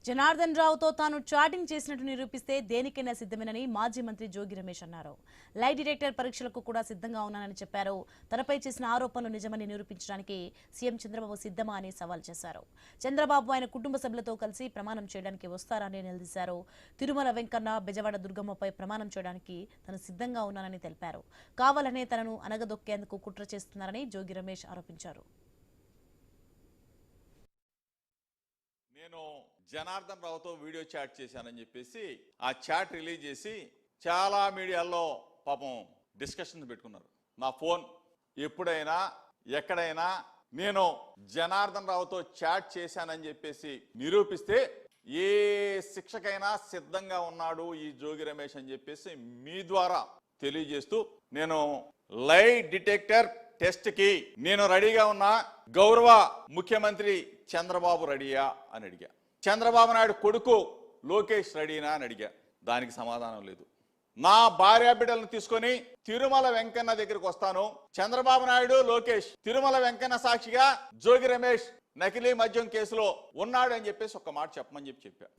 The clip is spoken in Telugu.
జనార్దన్ రావుతో తాను చాటింగ్ చేసినట్టు నిరూపిస్తే దేనికైనా సిద్ధమేనని మాజీ మంత్రి జోగి రమేష్ అన్నారు. లై డిటెక్టర్ పరీక్షలకు కూడా సిద్ధంగా ఉన్నానని చెప్పారు. తనపై చేసిన ఆరోపణలు నిజమని నిరూపించడానికి సీఎం చంద్రబాబు సిద్ధమా అని సవాల్ చేశారు. చంద్రబాబు ఆయన కుటుంబ సభ్యులతో కలిసి ప్రమాణం చేయడానికి వస్తారని నిలదీశారు. తిరుమల వెంకన్న, బెజవాడ దుర్గమ్మపై ప్రమాణం చేయడానికి తాను సిద్ధంగా ఉన్నానని తెలిపారు. కావాలనే తనను అనగదొక్కేందుకు కుట్ర చేస్తున్నారని జోగి రమేష్ ఆరోపించారు. నేను జనార్దన్ రావుతో వీడియో చాట్ చేశానని చెప్పేసి ఆ చాట్ రిలీజ్ చేసి చాలా మీడియాల్లో పాపం డిస్కషన్స్ పెట్టుకున్నారు. నా ఫోన్ ఎప్పుడైనా ఎక్కడైనా నేను జనార్దన్ రావుతో చాట్ చేశానని చెప్పేసి నిరూపిస్తే ఏ శిక్షకైనా సిద్ధంగా ఉన్నాడు ఈ జోగి రమేష్ అని చెప్పేసి మీ ద్వారా తెలియజేస్తూ నేను లై డిటెక్టర్ టెస్ట్ కి నేను రెడీగా ఉన్నా. గౌరవ ముఖ్యమంత్రి చంద్రబాబు రెడీయా అని అడిగా. చంద్రబాబు నాయుడు కొడుకు లోకేష్ రెడీనా అని అడిగా. దానికి సమాధానం లేదు. నా భార్య బిడ్డలను తీసుకొని తిరుమల వెంకన్న దగ్గరికి వస్తాను. చంద్రబాబు నాయుడు, లోకేష్ తిరుమల వెంకన్న సాక్షిగా జోగి రమేష్ నకిలీ మద్యం కేసులో ఉన్నాడు అని చెప్పేసి ఒక్క మాట చెప్పమని చెప్పా.